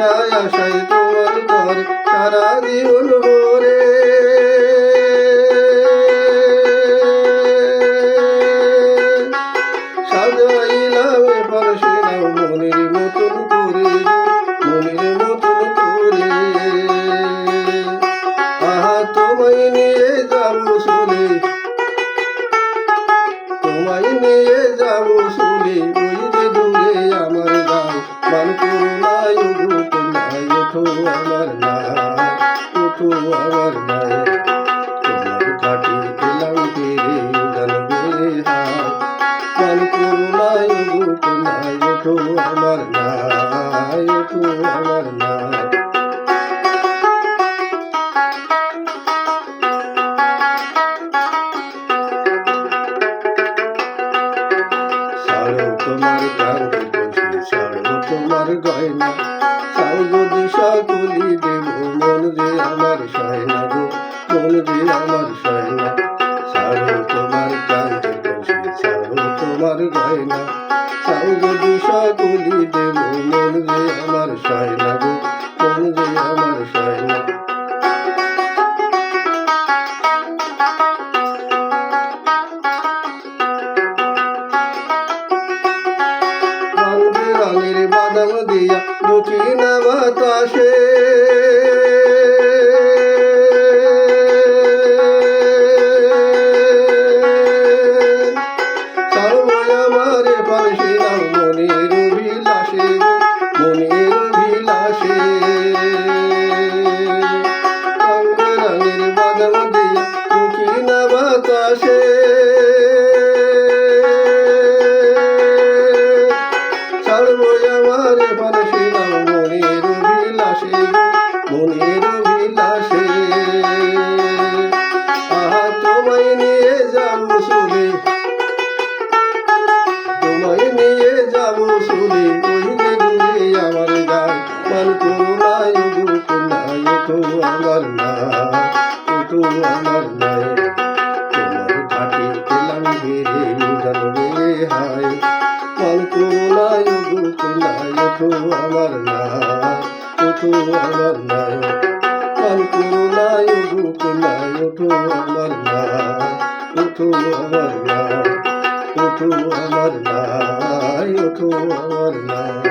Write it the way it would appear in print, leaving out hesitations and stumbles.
আশায় আশায় তোমার ঘর সারা জীবন ভরে সাজাইলাম এবার সেরাও মনের মতন করে মনের মতন করে আহা তোমায় নিয়ে যাবো চলে তোমায় নিয়ে যাবো চলে ওই যে দূরে আমার গান মান করুণায় গোপনায় ওঠো আমার নাই ওঠো আমার নাই তোমার ঘাটে এলাম ফিরে জানবে হায় মান করুণায় গোপনায় ওঠো আমার নাই ওঠো আমার নাই তোমার কাঁধে বসে ছাড়ো তোমার গয়না চাও যদি সকলি দেব মন যে আমার সয়না গো মন যে আমার সয়না ছাড়ো তোমার কাঁধে বসে ছাড়ো তোমার গয়না চাও যদি সকলি দেব মন যে আমার সয়না গো মন যে আমার সয়না রানের বাদাম দিয়া দক্ষিণা বাতাসে আমারে পাশে নাও মনের বিলাসে মনের বিলাসে রানের বাদাম দিয়া দক্ষিণা বাতাসে ছাড়বো আমারে পাশে নাও মনের বিলাসে মনের বিলাসে আহা তোমায় নিয়ে যাবো চলে তোমায় নিয়ে যাবো চলে ওই যে দূরে আমার গান মান করুণায় গোপনায় ওঠো আমার নাই ওঠো আমার নাই তোমার ঘাটে এলাম ফিরে জানবে হায় মান করুণায় গোপনায় ওঠো আমার নাই ওঠো আমার নাই মান করুণায় গোপনায় ওঠো আমার নাই ওঠো আমার নাই ওঠো আমার নাই ওঠো আমার নাই।